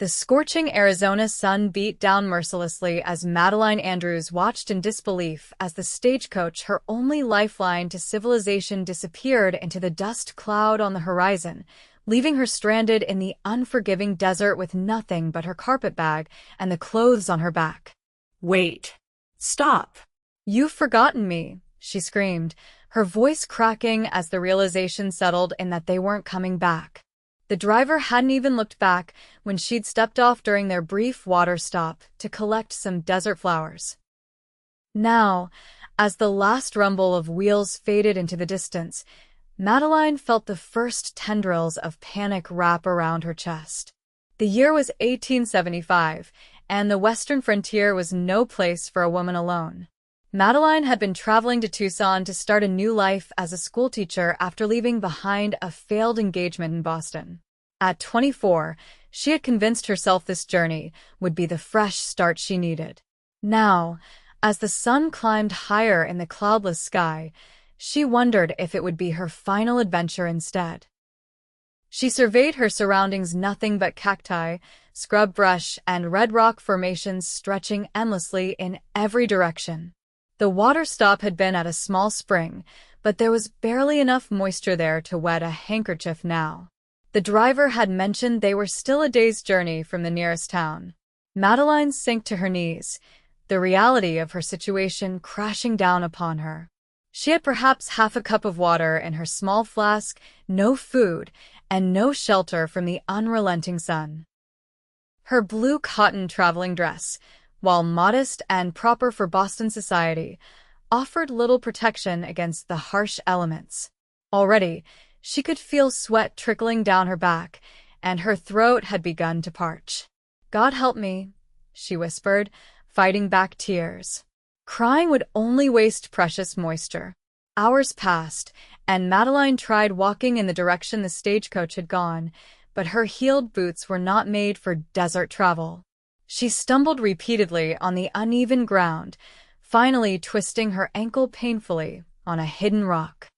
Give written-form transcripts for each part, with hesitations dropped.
The scorching Arizona sun beat down mercilessly as Madeleine Andrews watched in disbelief as the stagecoach, her only lifeline to civilization, disappeared into the dust cloud on the horizon, leaving her stranded in the unforgiving desert with nothing but her carpetbag and the clothes on her back. "Wait. Stop." "You've forgotten me," she screamed, her voice cracking as the realization settled in that they weren't coming back. The driver hadn't even looked back when she'd stepped off during their brief water stop to collect some desert flowers. Now, as the last rumble of wheels faded into the distance, Madeleine felt the first tendrils of panic wrap around her chest. The year was 1875, and the western frontier was no place for a woman alone. Madeleine had been traveling to Tucson to start a new life as a schoolteacher after leaving behind a failed engagement in Boston. At 24, she had convinced herself this journey would be the fresh start she needed. Now, as the sun climbed higher in the cloudless sky, she wondered if it would be her final adventure instead. She surveyed her surroundings, nothing but cacti, scrub brush, and red rock formations stretching endlessly in every direction. The water stop had been at a small spring, but there was barely enough moisture there to wet a handkerchief now. The driver had mentioned they were still a day's journey from the nearest town. Madeleine sank to her knees, the reality of her situation crashing down upon her. She had perhaps half a cup of water in her small flask, no food, and no shelter from the unrelenting sun. Her blue cotton traveling dress, while modest and proper for Boston society, offered little protection against the harsh elements. Already, she could feel sweat trickling down her back, and her throat had begun to parch. "God help me," she whispered, fighting back tears. Crying would only waste precious moisture. Hours passed, and Madeleine tried walking in the direction the stagecoach had gone, but her heeled boots were not made for desert travel. She stumbled repeatedly on the uneven ground, finally twisting her ankle painfully on a hidden rock.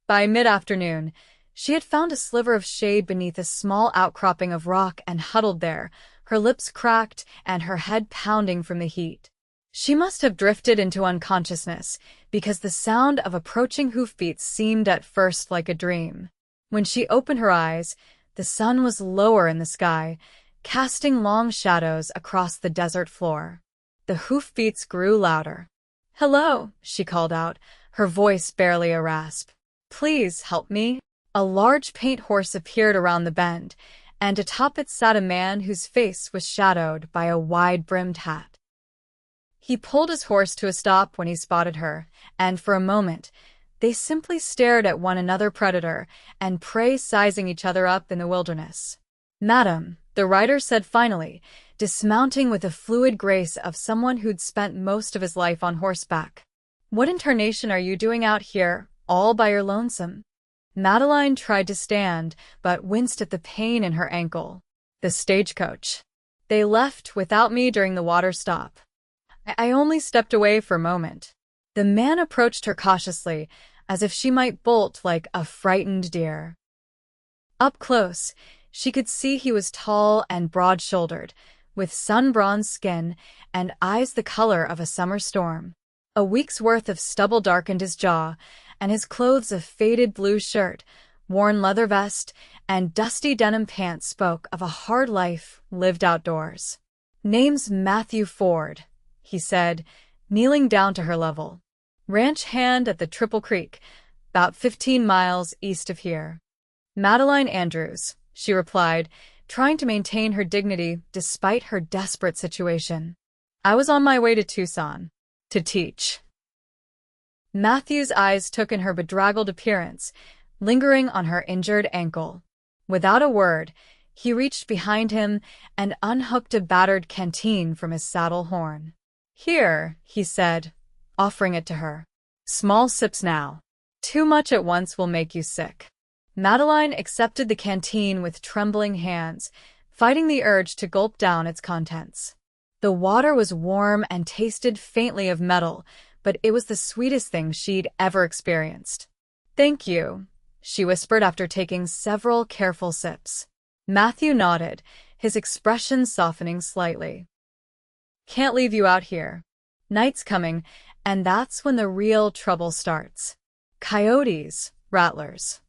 By mid-afternoon, she had found a sliver of shade beneath a small outcropping of rock and huddled there, her lips cracked and her head pounding from the heat. She must have drifted into unconsciousness, because the sound of approaching hoofbeats seemed at first like a dream. When she opened her eyes, the sun was lower in the sky, casting long shadows across the desert floor. The hoofbeats grew louder. "Hello," she called out, her voice barely a rasp. "Please help me." A large paint horse appeared around the bend, and atop it sat a man whose face was shadowed by a wide-brimmed hat. He pulled his horse to a stop when he spotted her, and for a moment, they simply stared at one another, predator and prey sizing each other up in the wilderness. "Madam," the rider said finally, dismounting with the fluid grace of someone who'd spent most of his life on horseback. "What in tarnation are you doing out here, all by your lonesome?" Madeleine tried to stand, but winced at the pain in her ankle. "The stagecoach. They left without me during the water stop. I only stepped away for a moment." The man approached her cautiously, as if she might bolt like a frightened deer. Up close, she could see he was tall and broad-shouldered, with sun-bronzed skin and eyes the color of a summer storm. A week's worth of stubble darkened his jaw, and his clothes, a faded blue shirt, worn leather vest, and dusty denim pants, spoke of a hard life lived outdoors. "Name's Matthew Ford," he said, kneeling down to her level. "Ranch hand at the Triple Creek, about 15 miles east of here." "Madeleine Andrews," she replied, trying to maintain her dignity despite her desperate situation. "I was on my way to Tucson. To teach." Matthew's eyes took in her bedraggled appearance, lingering on her injured ankle. Without a word, he reached behind him and unhooked a battered canteen from his saddle horn. "Here," he said, offering it to her. "Small sips now. Too much at once will make you sick." Madeleine accepted the canteen with trembling hands, fighting the urge to gulp down its contents. The water was warm and tasted faintly of metal, but it was the sweetest thing she'd ever experienced. "Thank you," she whispered after taking several careful sips. Matthew nodded, his expression softening slightly. "Can't leave you out here. Night's coming, and that's when the real trouble starts. Coyotes, rattlers.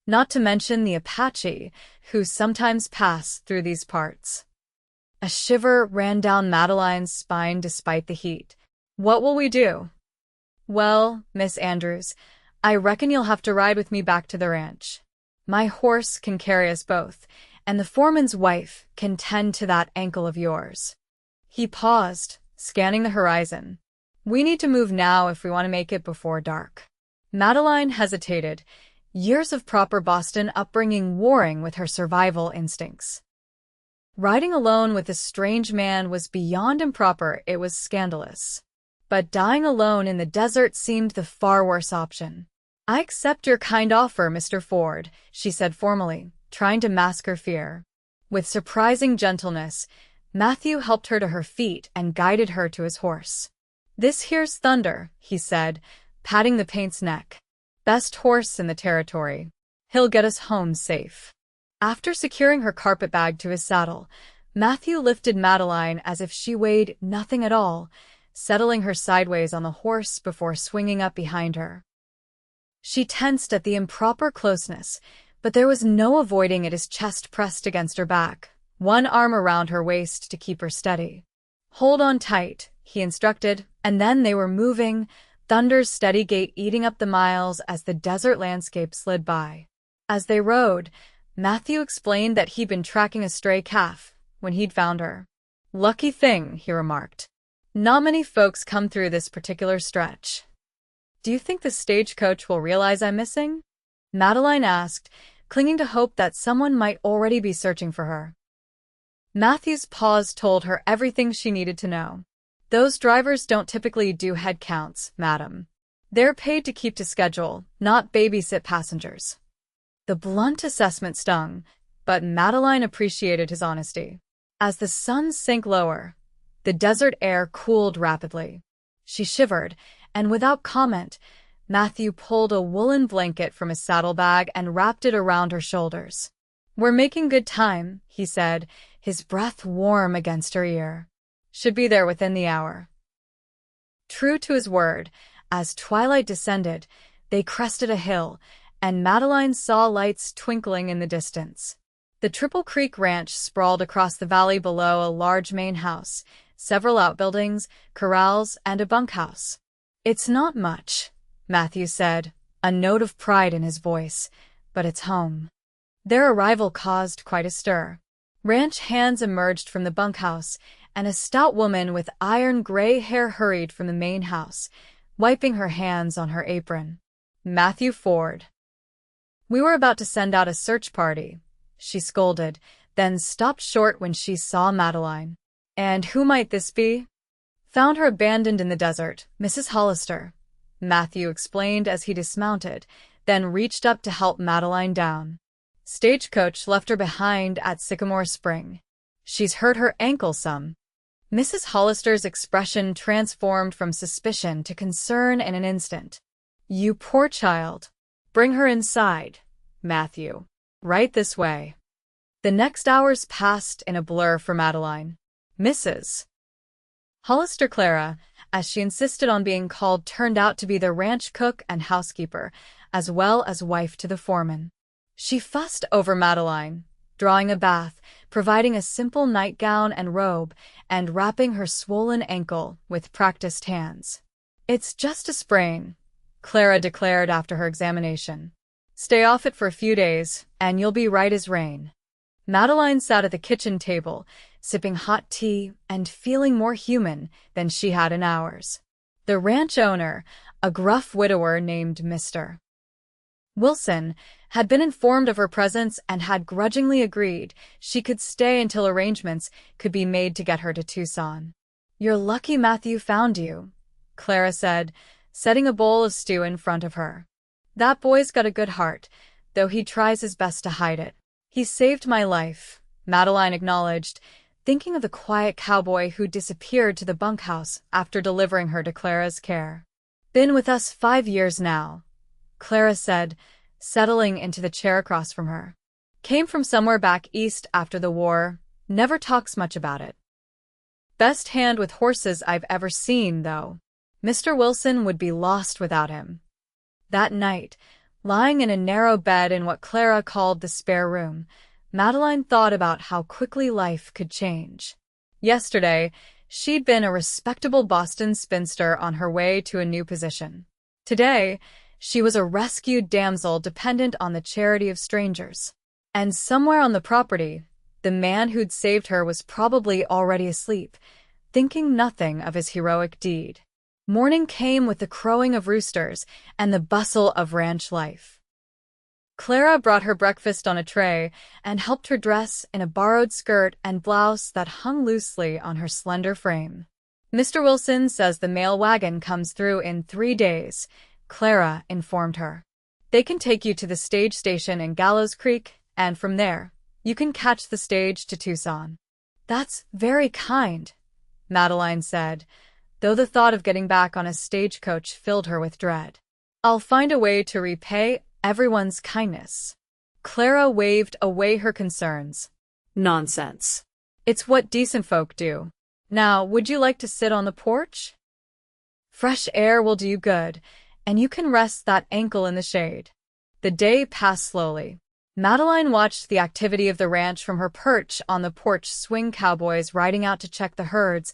Not to mention the Apache, who sometimes pass through these parts." A shiver ran down Madeleine's spine despite the heat. "What will we do?" "Well, Miss Andrews, I reckon you'll have to ride with me back to the ranch. My horse can carry us both, and the foreman's wife can tend to that ankle of yours." He paused, scanning the horizon. "We need to move now if we want to make it before dark." Madeleine hesitated, years of proper Boston upbringing warring with her survival instincts. Riding alone with a strange man was beyond improper, it was scandalous. But dying alone in the desert seemed the far worse option. "I accept your kind offer, Mr. Ford," she said formally, trying to mask her fear. With surprising gentleness, Matthew helped her to her feet and guided her to his horse. "This here's Thunder," he said, patting the paint's neck. "Best horse in the territory. He'll get us home safe." After securing her carpet bag to his saddle, Matthew lifted Madeleine as if she weighed nothing at all, settling her sideways on the horse before swinging up behind her. She tensed at the improper closeness, but there was no avoiding it, his chest pressed against her back, one arm around her waist to keep her steady. "Hold on tight," he instructed, and then they were moving, Thunder's steady gait eating up the miles as the desert landscape slid by. As they rode, Matthew explained that he'd been tracking a stray calf when he'd found her. "Lucky thing," he remarked. "Not many folks come through this particular stretch." "Do you think the stagecoach will realize I'm missing?" Madeleine asked, clinging to hope that someone might already be searching for her. Matthew's pause told her everything she needed to know. "Those drivers don't typically do head counts, madam. They're paid to keep to schedule, not babysit passengers." The blunt assessment stung, but Madeleine appreciated his honesty. As the sun sank lower, the desert air cooled rapidly. She shivered, and without comment, Matthew pulled a woolen blanket from his saddlebag and wrapped it around her shoulders. "We're making good time," he said, his breath warm against her ear. "Should be there within the hour." True to his word, as twilight descended, they crested a hill, and Madeleine saw lights twinkling in the distance. The Triple Creek Ranch sprawled across the valley below a large main house, several outbuildings, corrals, and a bunkhouse. "It's not much," Matthew said, a note of pride in his voice, "but it's home." Their arrival caused quite a stir. Ranch hands emerged from the bunkhouse, and a stout woman with iron gray hair hurried from the main house, wiping her hands on her apron. "Matthew Ford." "We were about to send out a search party," she scolded, then stopped short when she saw Madeleine. "And who might this be?" "Found her abandoned in the desert, Mrs. Hollister," Matthew explained as he dismounted, then reached up to help Madeleine down. "Stagecoach left her behind at Sycamore Spring. She's hurt her ankle some." Mrs. Hollister's expression transformed from suspicion to concern in an instant. "You poor child. Bring her inside, Matthew. Right this way." The next hours passed in a blur for Madeleine. Mrs. Hollister Clara, as she insisted on being called, turned out to be the ranch cook and housekeeper, as well as wife to the foreman. She fussed over Madeleine, drawing a bath, providing a simple nightgown and robe, and wrapping her swollen ankle with practiced hands. "It's just a sprain," Clara declared after her examination. "Stay off it for a few days, and you'll be right as rain." Madeleine sat at the kitchen table, sipping hot tea and feeling more human than she had in hours. The ranch owner, a gruff widower named Mr. Wilson, had been informed of her presence and had grudgingly agreed she could stay until arrangements could be made to get her to Tucson. "You're lucky Matthew found you," Clara said, setting a bowl of stew in front of her. "That boy's got a good heart, though he tries his best to hide it." "He saved my life," Madeleine acknowledged, thinking of the quiet cowboy who disappeared to the bunkhouse after delivering her to Clara's care. "Been with us 5 years now," Clara said, settling into the chair across from her. "Came from somewhere back east after the war, Never talks much about it. Best hand with horses I've ever seen, though. Mr. Wilson would be lost without him. That night, lying in a narrow bed in what Clara called the spare room, Madeleine thought about how quickly life could change. Yesterday, she'd been a respectable Boston spinster on her way to a new position. Today, she was a rescued damsel dependent on the charity of strangers. And somewhere on the property, the man who'd saved her was probably already asleep, thinking nothing of his heroic deed. Morning came with the crowing of roosters and the bustle of ranch life. Clara brought her breakfast on a tray and helped her dress in a borrowed skirt and blouse that hung loosely on her slender frame. Mr. Wilson says the mail wagon comes through in 3 days, Clara informed her. They can take you to the stage station in Gallows Creek, and from there, you can catch the stage to Tucson. That's very kind, Madeleine said, though the thought of getting back on a stagecoach filled her with dread. I'll find a way to repay everyone's kindness. Clara waved away her concerns. Nonsense. It's what decent folk do. Now, would you like to sit on the porch? Fresh air will do you good, and you can rest that ankle in the shade. The day passed slowly. Madeleine watched the activity of the ranch from her perch on the porch, swing cowboys riding out to check the herds,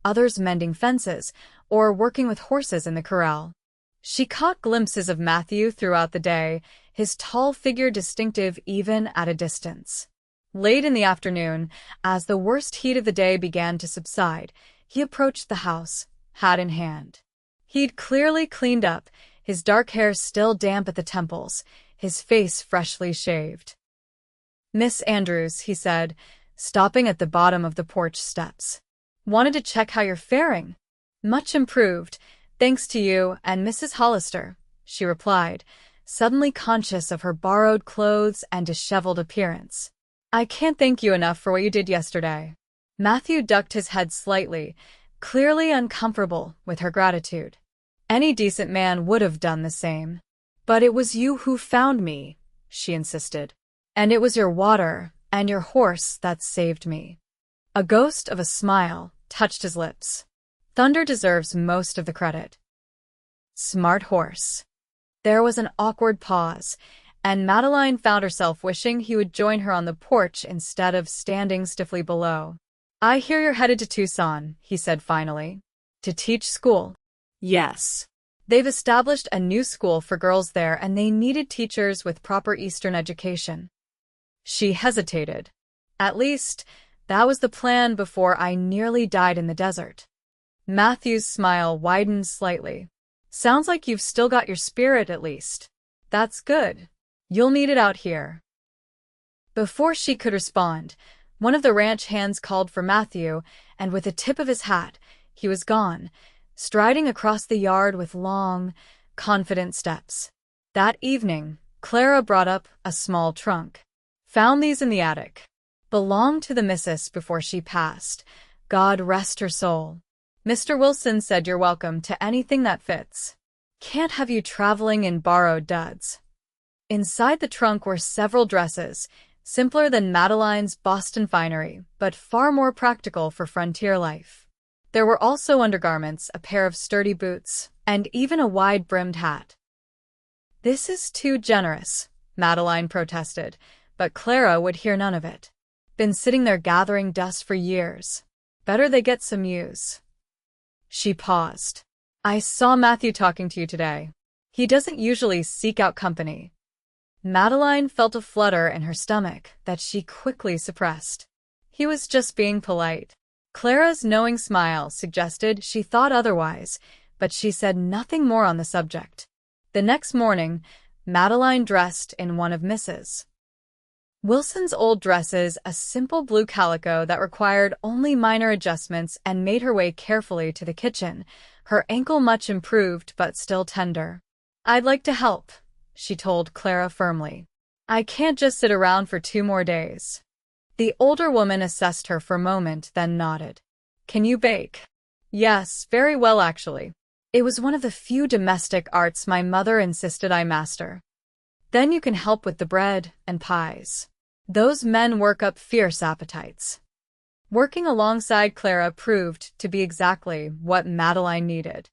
others mending fences, or working with horses in the corral. She caught glimpses of Matthew throughout the day, his tall figure distinctive even at a distance. Late in the afternoon, as the worst heat of the day began to subside, he approached the house, hat in hand. He'd clearly cleaned up, his dark hair still damp at the temples, his face freshly shaved. Miss Andrews, he said, stopping at the bottom of the porch steps. Wanted to check how you're faring. Much improved, thanks to you and Mrs. Hollister, she replied, suddenly conscious of her borrowed clothes and disheveled appearance. I can't thank you enough for what you did yesterday. Matthew ducked his head slightly, clearly uncomfortable with her gratitude. Any decent man would have done the same. But it was you who found me, she insisted. And it was your water and your horse that saved me. A ghost of a smile touched his lips. Thunder deserves most of the credit. Smart horse. There was an awkward pause, and Madeleine found herself wishing he would join her on the porch instead of standing stiffly below. I hear you're headed to Tucson, he said finally. To teach school. Yes. They've established a new school for girls there, and they needed teachers with proper Eastern education. She hesitated. At least, that was the plan before I nearly died in the desert. Matthew's smile widened slightly. Sounds like you've still got your spirit at least. That's good. You'll need it out here. Before she could respond, one of the ranch hands called for Matthew, and with the tip of his hat, he was gone, striding across the yard with long, confident steps. That evening, Clara brought up a small trunk. Found these in the attic. Belonged to the missus before she passed. God rest her soul. Mr. Wilson said you're welcome to anything that fits. Can't have you traveling in borrowed duds. Inside the trunk were several dresses, simpler than Madeleine's Boston finery, but far more practical for frontier life. There were also undergarments, a pair of sturdy boots, and even a wide-brimmed hat. This is too generous, Madeleine protested, but Clara would hear none of it. Been sitting there gathering dust for years. Better they get some use. She paused. I saw Matthew talking to you today. He doesn't usually seek out company. Madeleine felt a flutter in her stomach that she quickly suppressed. He was just being polite. Clara's knowing smile suggested she thought otherwise, but she said nothing more on the subject. The next morning, Madeleine dressed in one of Mrs. Wilson's old dresses, a simple blue calico that required only minor adjustments, and made her way carefully to the kitchen, her ankle much improved but still tender. I'd like to help, she told Clara firmly. I can't just sit around for 2 more days. The older woman assessed her for a moment, then nodded. Can you bake? Yes, very well actually. It was one of the few domestic arts my mother insisted I master. Then you can help with the bread and pies. Those men work up fierce appetites. Working alongside Clara proved to be exactly what Madeleine needed.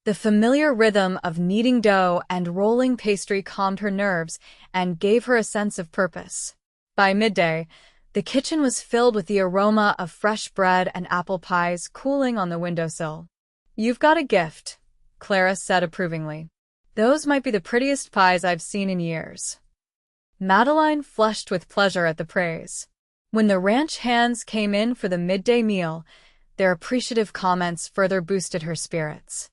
The familiar rhythm of kneading dough and rolling pastry calmed her nerves and gave her a sense of purpose. By midday, the kitchen was filled with the aroma of fresh bread and apple pies cooling on the windowsill. "You've got a gift," Clara said approvingly. "Those might be the prettiest pies I've seen in years." Madeleine flushed with pleasure at the praise. When the ranch hands came in for the midday meal, their appreciative comments further boosted her spirits.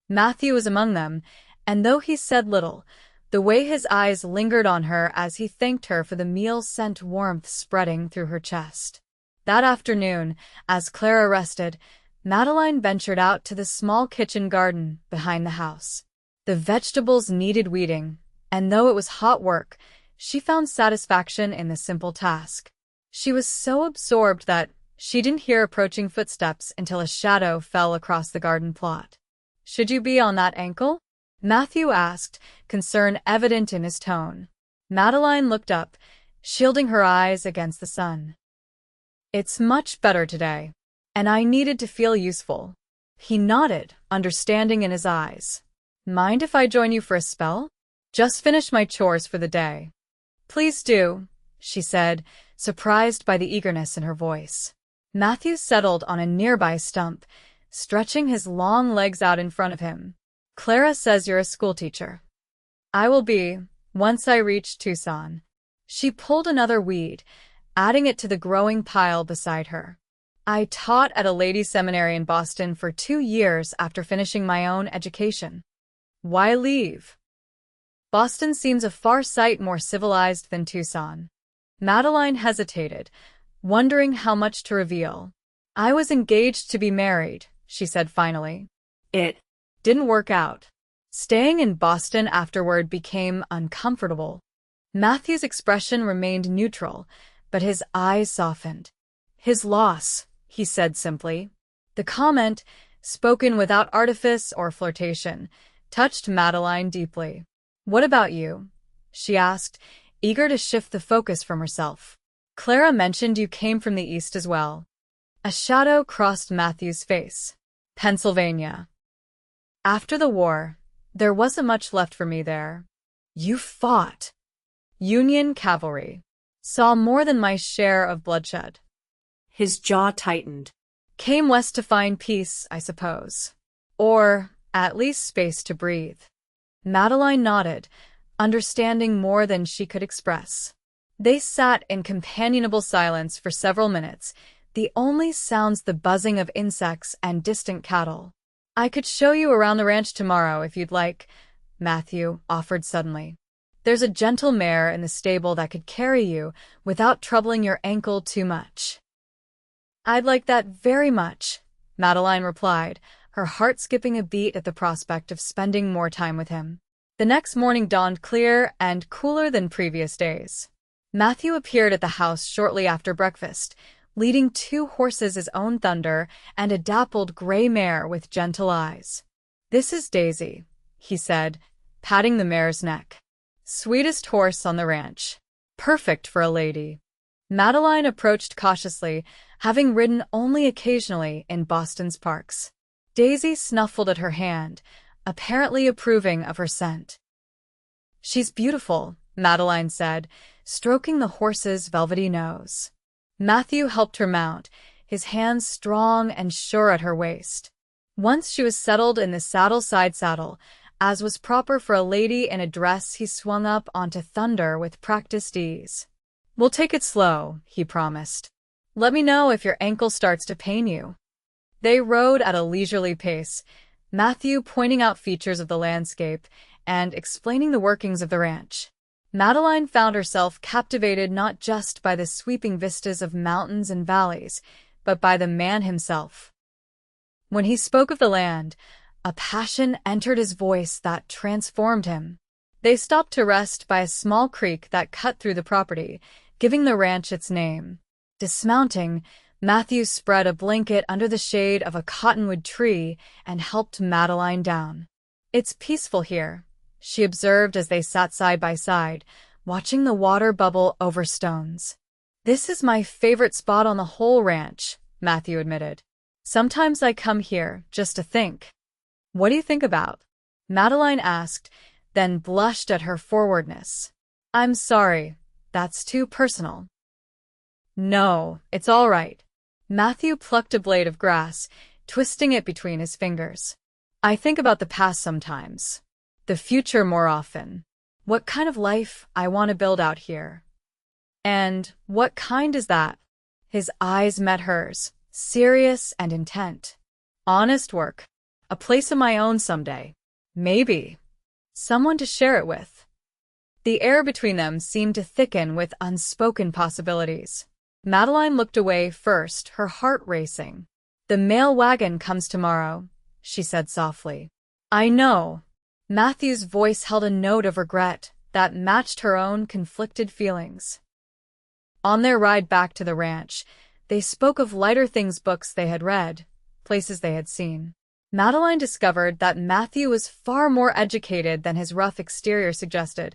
Matthew was among them, and though he said little, the way his eyes lingered on her as he thanked her for the meal sent warmth spreading through her chest. That afternoon, as Clara rested, Madeleine ventured out to the small kitchen garden behind the house. The vegetables needed weeding, and though it was hot work, she found satisfaction in the simple task. She was so absorbed that she didn't hear approaching footsteps until a shadow fell across the garden plot. "Should you be on that ankle?" Matthew asked, concern evident in his tone. Madeleine looked up, shielding her eyes against the sun. "It's much better today, and I needed to feel useful." He nodded, understanding in his eyes. "Mind if I join you for a spell? Just finished my chores for the day." "Please do," she said, surprised by the eagerness in her voice. Matthew settled on a nearby stump, stretching his long legs out in front of him. "Clara says you're a schoolteacher." "I will be, once I reach Tucson." She pulled another weed, adding it to the growing pile beside her. "I taught at a ladies' seminary in Boston for 2 years after finishing my own education." "Why leave?" "Boston seems a far sight more civilized than Tucson." Madeleine hesitated, wondering how much to reveal. "I was engaged to be married," she said finally. It didn't work out. Staying in Boston afterward became uncomfortable. Matthew's expression remained neutral, but his eyes softened. "His loss," he said simply. The comment, spoken without artifice or flirtation, touched Madeleine deeply. "What about you?" she asked, eager to shift the focus from herself. "Clara mentioned you came from the East as well." A shadow crossed Matthew's face. "Pennsylvania. After the war, there wasn't much left for me there." "You fought." "Union cavalry. Saw more than my share of bloodshed." His jaw tightened. "Came west to find peace, I suppose. Or, at least space to breathe." Madeleine nodded, understanding more than she could express. They sat in companionable silence for several minutes, the only sounds the buzzing of insects and distant cattle. "I could show you around the ranch tomorrow if you'd like," Matthew offered suddenly. "There's a gentle mare in the stable that could carry you without troubling your ankle too much." "I'd like that very much," Madeleine replied, her heart skipping a beat at the prospect of spending more time with him. The next morning dawned clear and cooler than previous days. Matthew appeared at the house shortly after breakfast, leading 2 horses his own thunder and a dappled gray mare with gentle eyes. "This is Daisy," he said, patting the mare's neck. "Sweetest horse on the ranch. Perfect for a lady." Madeleine approached cautiously, having ridden only occasionally in Boston's parks. Daisy snuffled at her hand, apparently approving of her scent. "She's beautiful," Madeleine said, stroking the horse's velvety nose. Matthew helped her mount, his hands strong and sure at her waist. Once she was settled in the side saddle, as was proper for a lady in a dress, he swung up onto Thunder with practiced ease. "We'll take it slow," he promised. "Let me know if your ankle starts to pain you." They rode at a leisurely pace, Matthew pointing out features of the landscape and explaining the workings of the ranch. Madeleine found herself captivated not just by the sweeping vistas of mountains and valleys, but by the man himself. When he spoke of the land, a passion entered his voice that transformed him. They stopped to rest by a small creek that cut through the property, giving the ranch its name. Dismounting, Matthew spread a blanket under the shade of a cottonwood tree and helped Madeleine down. "It's peaceful here," she observed as they sat side by side, watching the water bubble over stones. This is my favorite spot on the whole ranch, Matthew admitted. Sometimes I come here just to think. What do you think about? Madeleine asked, then blushed at her forwardness. I'm sorry, that's too personal. No, it's all right. Matthew plucked a blade of grass, twisting it between his fingers. I think about the past sometimes. The future more often. What kind of life I want to build out here. And what kind is that? His eyes met hers, serious and intent. Honest work. A place of my own someday. Maybe. Someone to share it with. The air between them seemed to thicken with unspoken possibilities. Madeleine looked away first, her heart racing. The mail wagon comes tomorrow, she said softly. I know. Matthew's voice held a note of regret that matched her own conflicted feelings. On their ride back to the ranch, they spoke of lighter things, books they had read, places they had seen. Madeleine discovered that Matthew was far more educated than his rough exterior suggested,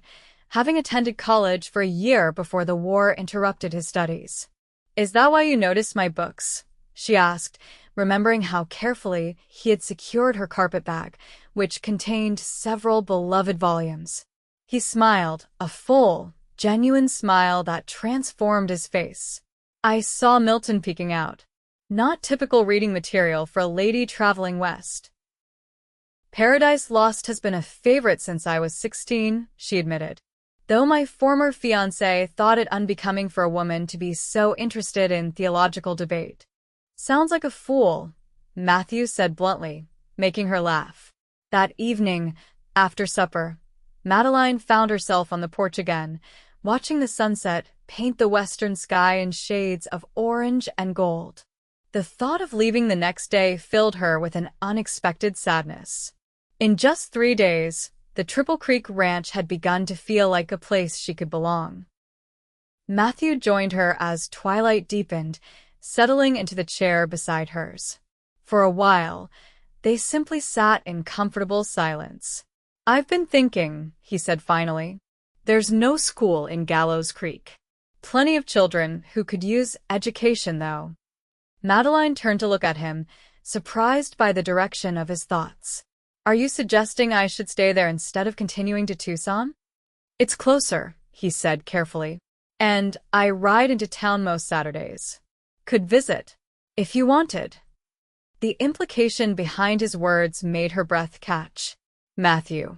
having attended college for a year before the war interrupted his studies. Is that why you noticed my books? She asked, remembering how carefully he had secured her carpet bag, which contained several beloved volumes. He smiled, a full, genuine smile that transformed his face. I saw Milton peeking out. Not typical reading material for a lady traveling west. Paradise Lost has been a favorite since I was 16, she admitted. Though my former fiancé thought it unbecoming for a woman to be so interested in theological debate. Sounds like a fool, Matthew said bluntly, making her laugh. That evening, after supper, Madeleine found herself on the porch again, watching the sunset paint the western sky in shades of orange and gold. The thought of leaving the next day filled her with an unexpected sadness. In just 3 days, the Triple Creek Ranch had begun to feel like a place she could belong. Matthew joined her as twilight deepened, settling into the chair beside hers. For a while, they simply sat in comfortable silence. I've been thinking, he said finally. There's no school in Gallows Creek. Plenty of children who could use education, though. Madeleine turned to look at him, surprised by the direction of his thoughts. Are you suggesting I should stay there instead of continuing to Tucson? It's closer, he said carefully. And I ride into town most Saturdays. Could visit, if you wanted. The implication behind his words made her breath catch. Matthew.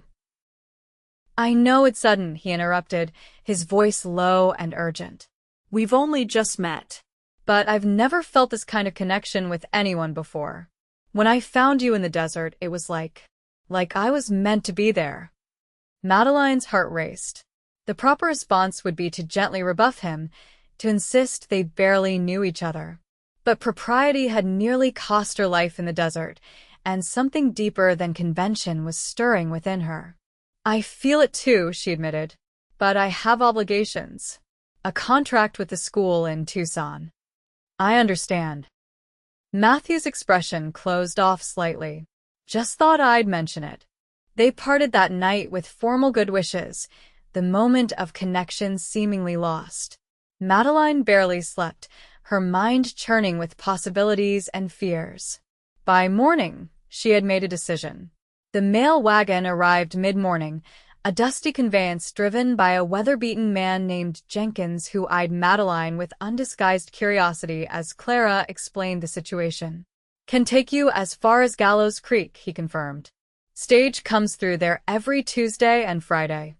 I know it's sudden, he interrupted, his voice low and urgent. We've only just met. But I've never felt this kind of connection with anyone before. When I found you in the desert, it was like I was meant to be there. Madeleine's heart raced. The proper response would be to gently rebuff him, to insist they barely knew each other. But propriety had nearly cost her life in the desert, and something deeper than convention was stirring within her. I feel it too, she admitted. But I have obligations. A contract with the school in Tucson. I understand. Matthew's expression closed off slightly. Just thought I'd mention it. They parted that night with formal good wishes, the moment of connection seemingly lost. Madeleine barely slept, her mind churning with possibilities and fears. By morning, she had made a decision. The mail wagon arrived mid-morning, a dusty conveyance driven by a weather-beaten man named Jenkins who eyed Madeleine with undisguised curiosity as Clara explained the situation. Can take you as far as Gallows Creek, he confirmed. Stage comes through there every Tuesday and Friday.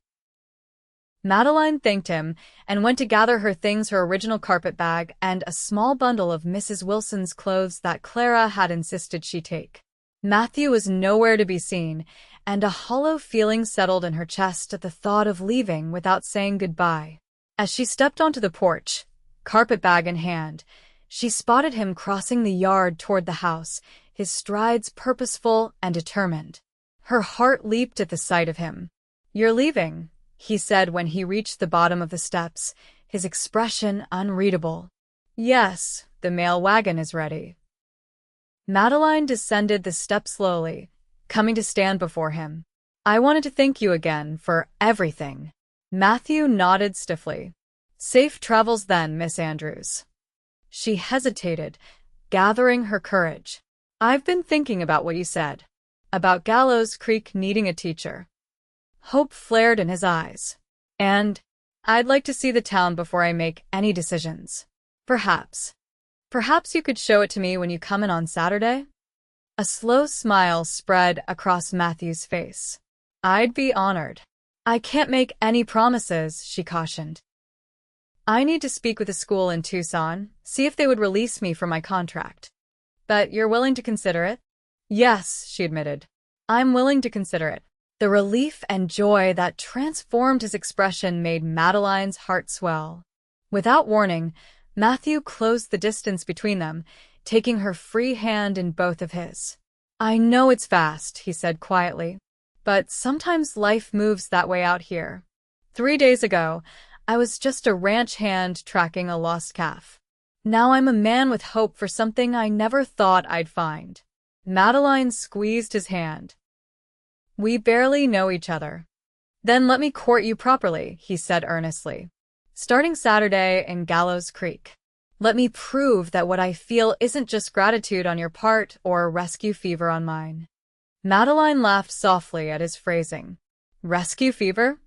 Madeleine thanked him and went to gather her things, her original carpet bag and a small bundle of Mrs. Wilson's clothes that Clara had insisted she take. Matthew was nowhere to be seen, and a hollow feeling settled in her chest at the thought of leaving without saying goodbye. As she stepped onto the porch, carpet bag in hand, she spotted him crossing the yard toward the house, his strides purposeful and determined. Her heart leaped at the sight of him. You're leaving, he said when he reached the bottom of the steps, his expression unreadable. Yes, the mail wagon is ready. Madeleine descended the steps slowly, coming to stand before him. I wanted to thank you again for everything. Matthew nodded stiffly. Safe travels then, Miss Andrews. She hesitated, gathering her courage. I've been thinking about what you said. About Gallows Creek needing a teacher. Hope flared in his eyes. And I'd like to see the town before I make any decisions. Perhaps you could show it to me when you come in on Saturday? A slow smile spread across Matthew's face. I'd be honored. I can't make any promises, she cautioned. I need to speak with the school in Tucson, see if they would release me from my contract. But you're willing to consider it? Yes, she admitted. I'm willing to consider it. The relief and joy that transformed his expression made Madeleine's heart swell. Without warning, Matthew closed the distance between them, taking her free hand in both of his. I know it's fast, he said quietly, but sometimes life moves that way out here. 3 days ago, I was just a ranch hand tracking a lost calf. Now I'm a man with hope for something I never thought I'd find. Madeleine squeezed his hand. We barely know each other. Then let me court you properly, he said earnestly. Starting Saturday in Gallows Creek. Let me prove that what I feel isn't just gratitude on your part or rescue fever on mine. Madeleine laughed softly at his phrasing. Rescue fever?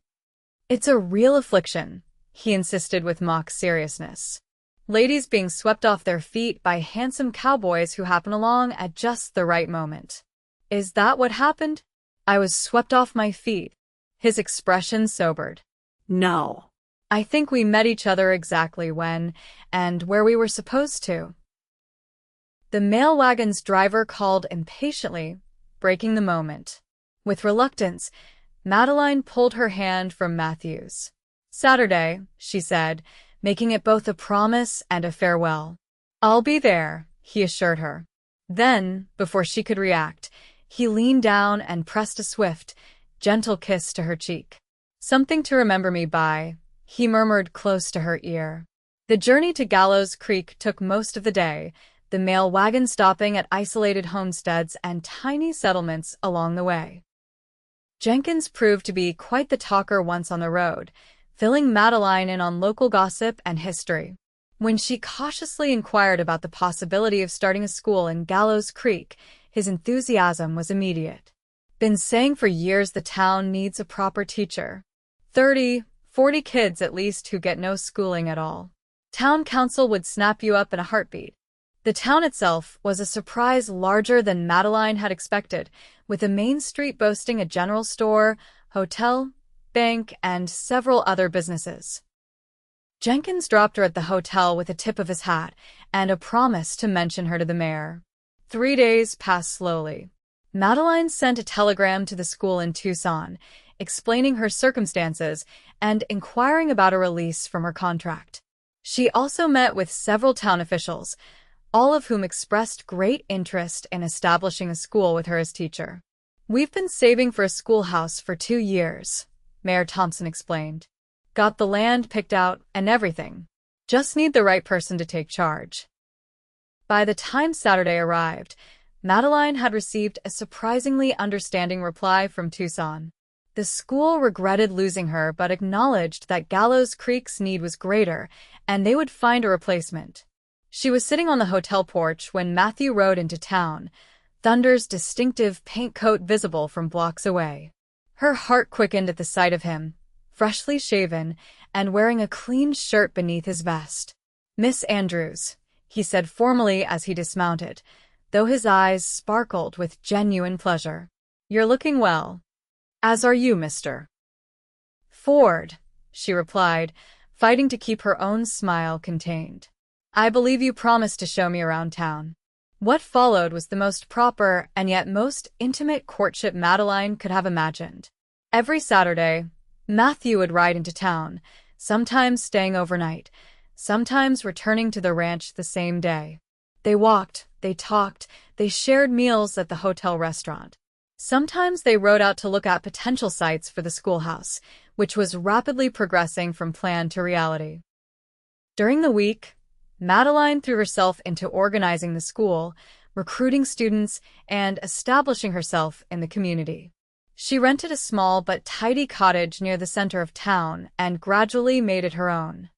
It's a real affliction, he insisted with mock seriousness. Ladies being swept off their feet by handsome cowboys who happen along at just the right moment. Is that what happened? I was swept off my feet. His expression sobered. No. I think we met each other exactly when and where we were supposed to. The mail wagon's driver called impatiently, breaking the moment. With reluctance, Madeleine pulled her hand from Matthew's. Saturday, she said, making it both a promise and a farewell. I'll be there, he assured her. Then, before she could react, he leaned down and pressed a swift, gentle kiss to her cheek. Something to remember me by, he murmured close to her ear. The journey to Gallows Creek took most of the day, the mail wagon stopping at isolated homesteads and tiny settlements along the way. Jenkins proved to be quite the talker once on the road, filling Madeleine in on local gossip and history. When she cautiously inquired about the possibility of starting a school in Gallows Creek, his enthusiasm was immediate. Been saying for years the town needs a proper teacher. 30, 40 kids at least who get no schooling at all. Town council would snap you up in a heartbeat. The town itself was a surprise larger than Madeleine had expected, with a main street boasting a general store, hotel, bank, and several other businesses. Jenkins dropped her at the hotel with a tip of his hat and a promise to mention her to the mayor. 3 days passed slowly. Madeleine sent a telegram to the school in Tucson, explaining her circumstances and inquiring about a release from her contract. She also met with several town officials, all of whom expressed great interest in establishing a school with her as teacher. We've been saving for a schoolhouse for 2 years, Mayor Thompson explained. Got the land picked out and everything. Just need the right person to take charge. By the time Saturday arrived, Madeleine had received a surprisingly understanding reply from Tucson. The school regretted losing her but acknowledged that Gallows Creek's need was greater and they would find a replacement. She was sitting on the hotel porch when Matthew rode into town, Thunder's distinctive paint coat visible from blocks away. Her heart quickened at the sight of him, freshly shaven and wearing a clean shirt beneath his vest. Miss Andrews, he said formally as he dismounted, though his eyes sparkled with genuine pleasure. You're looking well. As are you, Mr. Ford, she replied, fighting to keep her own smile contained. I believe you promised to show me around town. What followed was the most proper and yet most intimate courtship Madeleine could have imagined. Every Saturday, Matthew would ride into town, sometimes staying overnight, sometimes returning to the ranch the same day. They walked, they talked, they shared meals at the hotel restaurant. Sometimes they rode out to look at potential sites for the schoolhouse, which was rapidly progressing from plan to reality. During the week, Madeleine threw herself into organizing the school, recruiting students, and establishing herself in the community. She rented a small but tidy cottage near the center of town and gradually made it her own.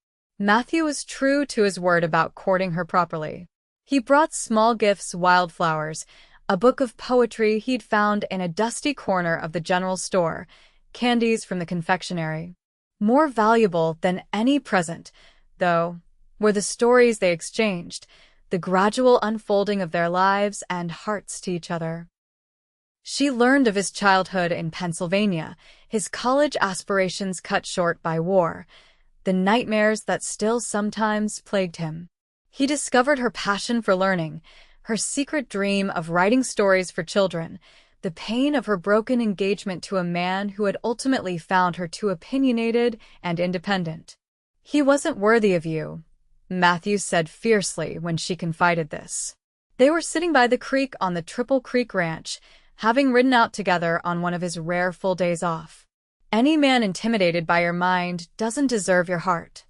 Matthew was true to his word about courting her properly. He brought small gifts, wildflowers, a book of poetry he'd found in a dusty corner of the general store, candies from the confectionery. More valuable than any present, though, were the stories they exchanged, the gradual unfolding of their lives and hearts to each other. She learned of his childhood in Pennsylvania, his college aspirations cut short by war, the nightmares that still sometimes plagued him. He discovered her passion for learning, her secret dream of writing stories for children, the pain of her broken engagement to a man who had ultimately found her too opinionated and independent. "He wasn't worthy of you," Matthew said fiercely when she confided this. They were sitting by the creek on the Triple Creek Ranch, having ridden out together on one of his rare full days off. "Any man intimidated by your mind doesn't deserve your heart."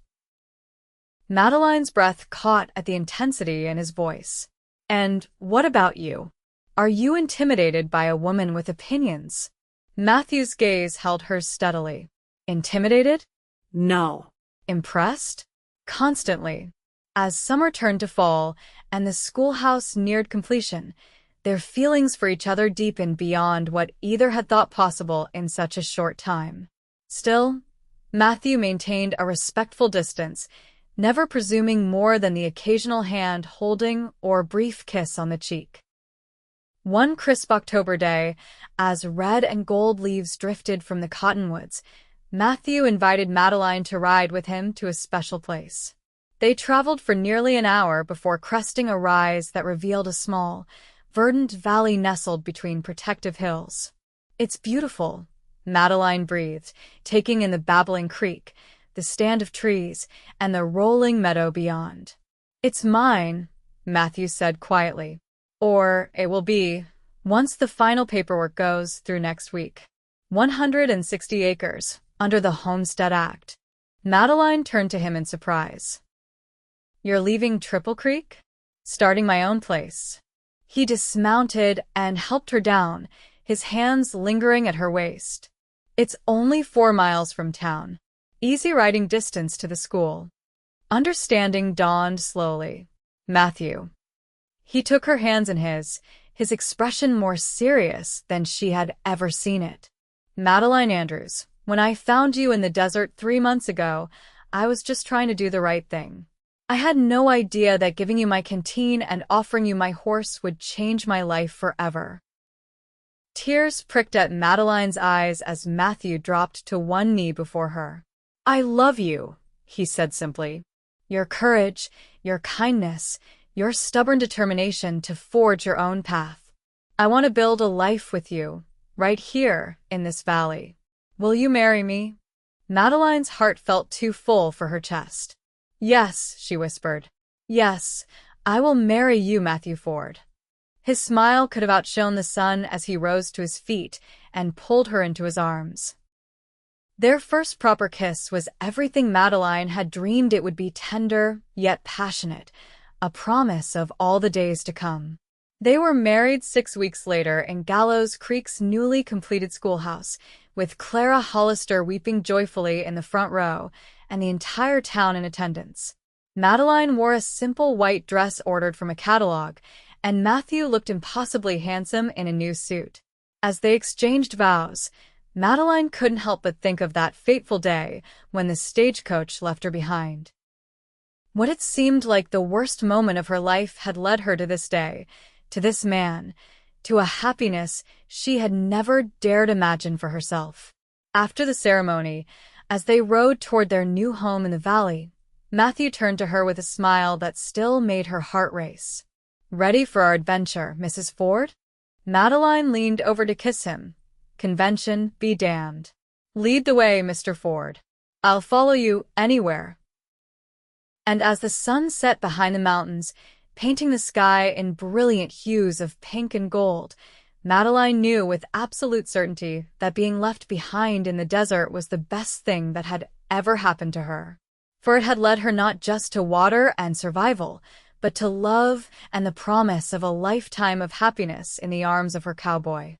Madeleine's breath caught at the intensity in his voice. "And what about you? Are you intimidated by a woman with opinions?" Matthew's gaze held hers steadily. "Intimidated? No. Impressed? Constantly." As summer turned to fall and the schoolhouse neared completion, their feelings for each other deepened beyond what either had thought possible in such a short time. Still, Matthew maintained a respectful distance, never presuming more than the occasional hand holding or brief kiss on the cheek. One crisp October day, as red and gold leaves drifted from the cottonwoods, Matthew invited Madeleine to ride with him to a special place. They traveled for nearly an hour before cresting a rise that revealed a small, verdant valley nestled between protective hills. "It's beautiful," Madeleine breathed, taking in the babbling creek, the stand of trees, and the rolling meadow beyond. "It's mine," Matthew said quietly. "Or it will be, once the final paperwork goes through next week. 160 acres, under the Homestead Act." Madeleine turned to him in surprise. "You're leaving Triple Creek?" "Starting my own place." He dismounted and helped her down, his hands lingering at her waist. "It's only 4 miles from town. Easy riding distance to the school." Understanding dawned slowly. "Matthew." He took her hands in his expression more serious than she had ever seen it. "Madeleine Andrews, when I found you in the desert 3 months ago, I was just trying to do the right thing. I had no idea that giving you my canteen and offering you my horse would change my life forever." Tears pricked at Madeleine's eyes as Matthew dropped to one knee before her. "I love you," he said simply. "Your courage, your kindness, your stubborn determination to forge your own path. I want to build a life with you, right here in this valley. Will you marry me?" Madeleine's heart felt too full for her chest. "Yes," she whispered. "Yes, I will marry you, Matthew Ford." His smile could have outshone the sun as he rose to his feet and pulled her into his arms. Their first proper kiss was everything Madeleine had dreamed it would be, tender yet passionate, a promise of all the days to come. They were married 6 weeks later in Gallows Creek's newly completed schoolhouse, with Clara Hollister weeping joyfully in the front row and the entire town in attendance. Madeleine wore a simple white dress ordered from a catalog, and Matthew looked impossibly handsome in a new suit. As they exchanged vows, Madeleine couldn't help but think of that fateful day when the stagecoach left her behind. What had seemed like the worst moment of her life had led her to this day, to this man, to a happiness she had never dared imagine for herself. After the ceremony, as they rode toward their new home in the valley, Matthew turned to her with a smile that still made her heart race. "Ready for our adventure, Mrs. Ford?" Madeleine leaned over to kiss him. "Convention be damned. Lead the way, Mr. Ford. I'll follow you anywhere." And as the sun set behind the mountains, painting the sky in brilliant hues of pink and gold, Madeleine knew with absolute certainty that being left behind in the desert was the best thing that had ever happened to her. For it had led her not just to water and survival, but to love and the promise of a lifetime of happiness in the arms of her cowboy.